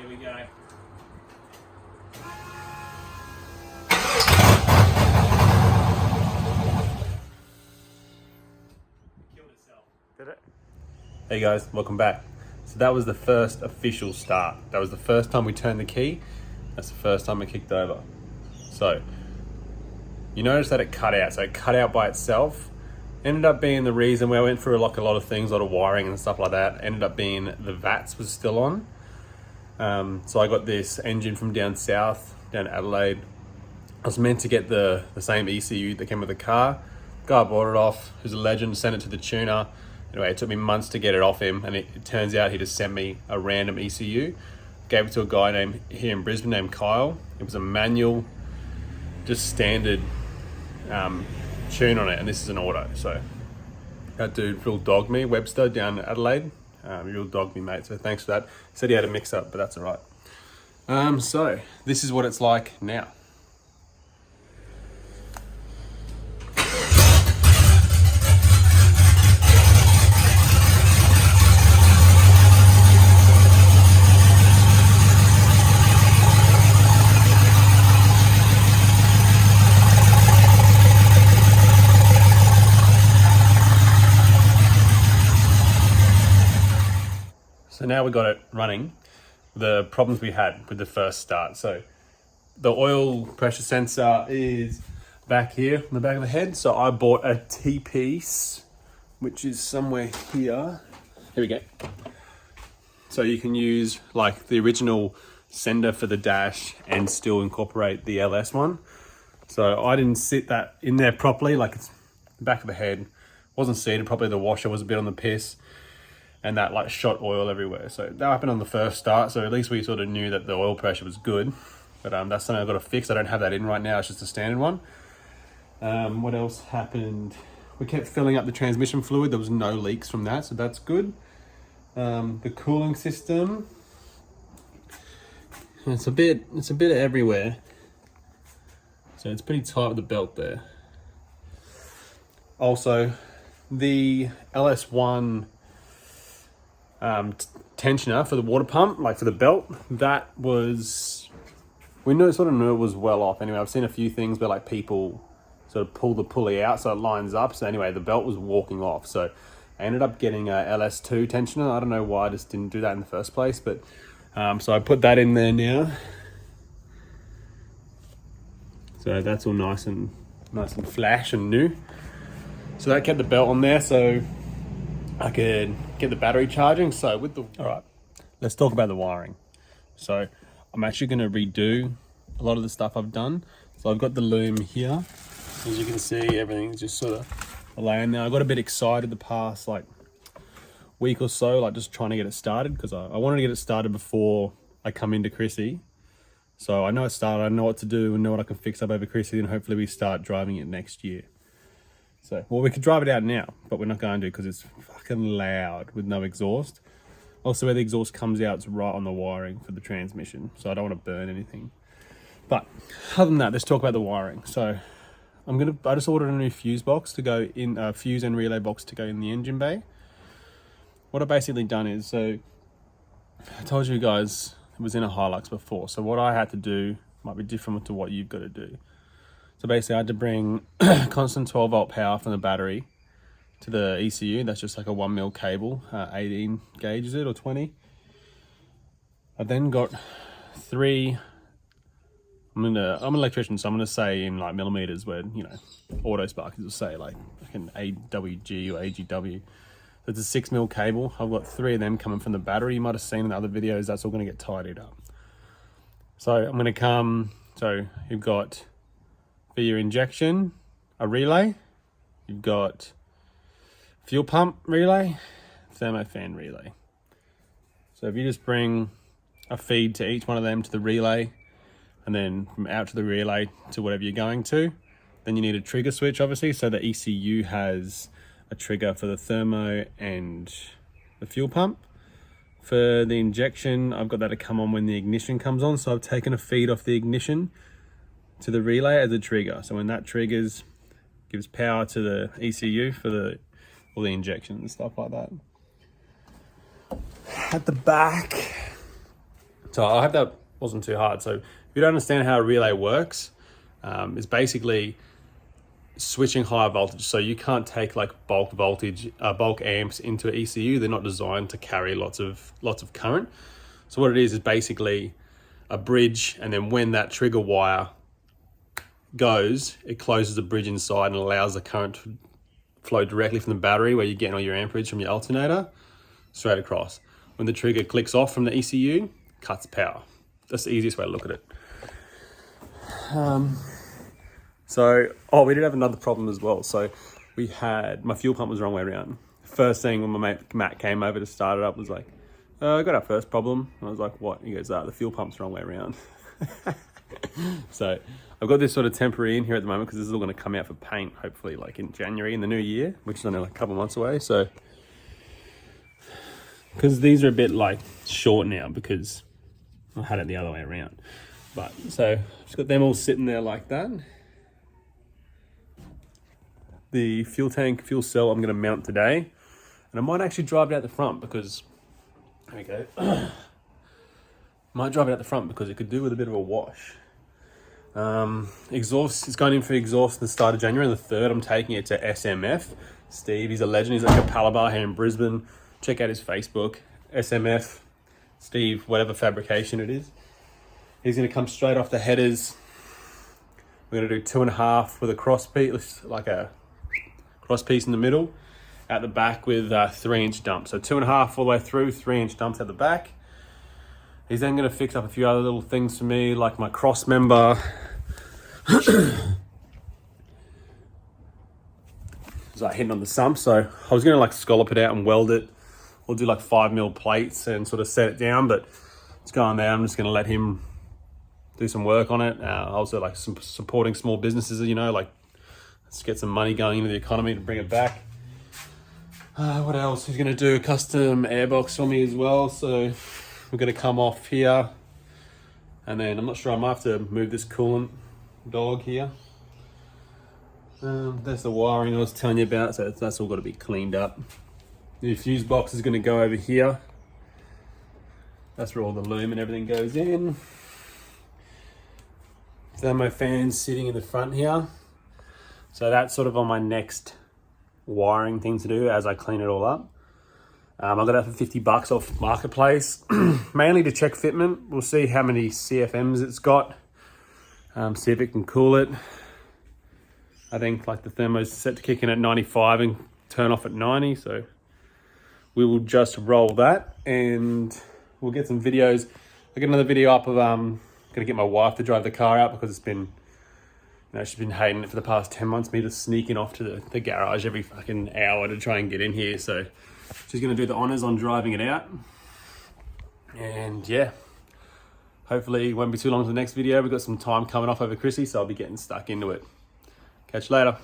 Here we go. Killed itself. Did it? Hey guys, welcome back. So that was the first official start. That was the first time we turned the key. That's the first time it kicked over. So you notice that it cut out. So it cut out by itself. Ended up being the reason where I went through like a lot of things, a lot of wiring and stuff like that. Ended up being the VATs was still on. So I got this engine from down south, down Adelaide. I was meant to get the same ECU that came with the car. Guy bought it off, who's a legend, sent it to the tuner. Anyway, it took me months to get it off him, and it turns out he just sent me a random ECU. Gave it to a guy named here in Brisbane named Kyle. It was a manual, just standard tune on it, and this is an auto. So that dude real dogged me, Webster down in Adelaide. He real dogged me, mate. So thanks for that. Said he had a mix up, but that's all right. So this is what it's like now. So now we got it running. The problems we had with the first start. So the oil pressure sensor is back here on the back of the head. So I bought a T-piece, which is somewhere here. Here we go. So you can use like the original sender for the dash and still incorporate the LS1. So I didn't sit that in there properly, like it's the back of the head. Wasn't seated properly, the washer was a bit on the piss. And that like shot oil everywhere. So that happened on the first start. So at least we sort of knew that the oil pressure was good. But that's something I've got to fix. I don't have that in right now. It's just a standard one. What else happened? We kept filling up the transmission fluid. There was no leaks from that, so that's good. The cooling system. It's a bit everywhere. So it's pretty tight with the belt there. Also, the LS1 tensioner for the water pump, like for the belt, that was, sort of knew it was well off. Anyway, I've seen a few things where like people sort of pull the pulley out so it lines up. So anyway, the belt was walking off. So I ended up getting a LS2 tensioner. I don't know why I just didn't do that in the first place, but so I put that in there now. So that's all nice and flash and new. So that kept the belt on there, so I could get the battery charging. So with the, all right, let's talk about the wiring. So I'm actually going to redo a lot of the stuff I've done. So I've got the loom here. As you can see, everything's just sort of laying there. I got a bit excited the past like week or so, like just trying to get it started, because I wanted to get it started before I come into Chrissy. So I know it's started, I know what to do and know what I can fix up over Chrissy, and hopefully we start driving it next year. So, well, we could drive it out now, but we're not going to because it's fucking loud with no exhaust. Also, where the exhaust comes out, it's right on the wiring for the transmission, so I don't want to burn anything. But other than that, let's talk about the wiring. So I just ordered a new fuse box to go in, fuse and relay box to go in the engine bay. What I've basically done is, so I told you guys it was in a Hilux before. So what I had to do might be different to what you've got to do. So basically I had to bring constant 12 volt power from the battery to the ECU. That's just like a 1mm cable, 18 gauge is it, or 20? I then got three, I'm an electrician, so I'm gonna say in like millimeters where, you know, auto sparkers will say like an AWG or AGW. It's a 6mm cable. I've got three of them coming from the battery. You might have seen in other videos, that's all gonna get tidied up. So I'm gonna come, so you've got, for your injection, a relay, you've got fuel pump relay, thermo fan relay. So if you just bring a feed to each one of them to the relay, and then from out to the relay to whatever you're going to, then you need a trigger switch, obviously, so the ECU has a trigger for the thermo and the fuel pump. For the injection, I've got that to come on when the ignition comes on, so I've taken a feed off the ignition to the relay as a trigger. So when that triggers, gives power to the ECU for all the injections and stuff like that. At the back, So I hope that wasn't too hard. So if you don't understand how a relay works, it's basically switching higher voltage. So you can't take like bulk voltage, bulk amps into an ECU. They're not designed to carry lots of current. So what it is basically a bridge, and then when that trigger wire goes, it closes the bridge inside and allows the current to flow directly from the battery, where you're getting all your amperage from your alternator, straight across. When the trigger clicks off from the ECU, cuts power. That's the easiest way to look at it. We did have another problem as well. So my fuel pump was the wrong way around. First thing when my mate Matt came over to start it up was like, I got our first problem. And I was like, what? He goes, the fuel pump's the wrong way around. So I've got this sort of temporary in here at the moment because this is all going to come out for paint, hopefully like in January in the new year, which is only like a couple of months away. So, because these are a bit like short now because I had it the other way around. But so just got them all sitting there like that. The fuel tank, fuel cell I'm going to mount today. And I might actually drive it out the front because, there we go. Might drive it out the front because it could do with a bit of a wash. Exhaust, it's going in for exhaust at the start of January. The 3rd, I'm taking it to SMF. Steve, he's a legend. He's like a Palabar here in Brisbane. Check out his Facebook. SMF, Steve, whatever fabrication it is. He's going to come straight off the headers. We're going to do 2.5 with a cross piece, like a cross piece in the middle. At the back with 3-inch dumps. So 2.5 all the way through, 3-inch dumps at the back. He's then going to fix up a few other little things for me, like my cross member. It's like hitting on the sump. So I was going to like scallop it out and weld it. We'll do like 5mm plates and sort of set it down, but it's going there. I'm just going to let him do some work on it. Also like supporting small businesses, like let's get some money going into the economy to bring it back. What else? He's going to do a custom airbox for me as well. So we're going to come off here. And then I'm not sure, I might have to move this coolant dog here. There's the wiring I was telling you about. So that's all got to be cleaned up. The fuse box is going to go over here. That's where all the loom and everything goes in. Thermo fans sitting in the front here. So that's sort of on my next wiring thing to do as I clean it all up. I got that for $50 off Marketplace, mainly to check fitment. We'll see how many CFMs it's got, see if it can cool it. I think like the thermo's set to kick in at 95 and turn off at 90, so we will just roll that and we'll get some videos. I'll get another video up of gonna get my wife to drive the car out because it's been, she's been hating it for the past 10 months, me just sneaking off to the garage every fucking hour to try and get in here. So she's going to do the honors on driving it out. And yeah, hopefully it won't be too long to the next video. We've got some time coming off over Chrissy, so I'll be getting stuck into it. Catch you later.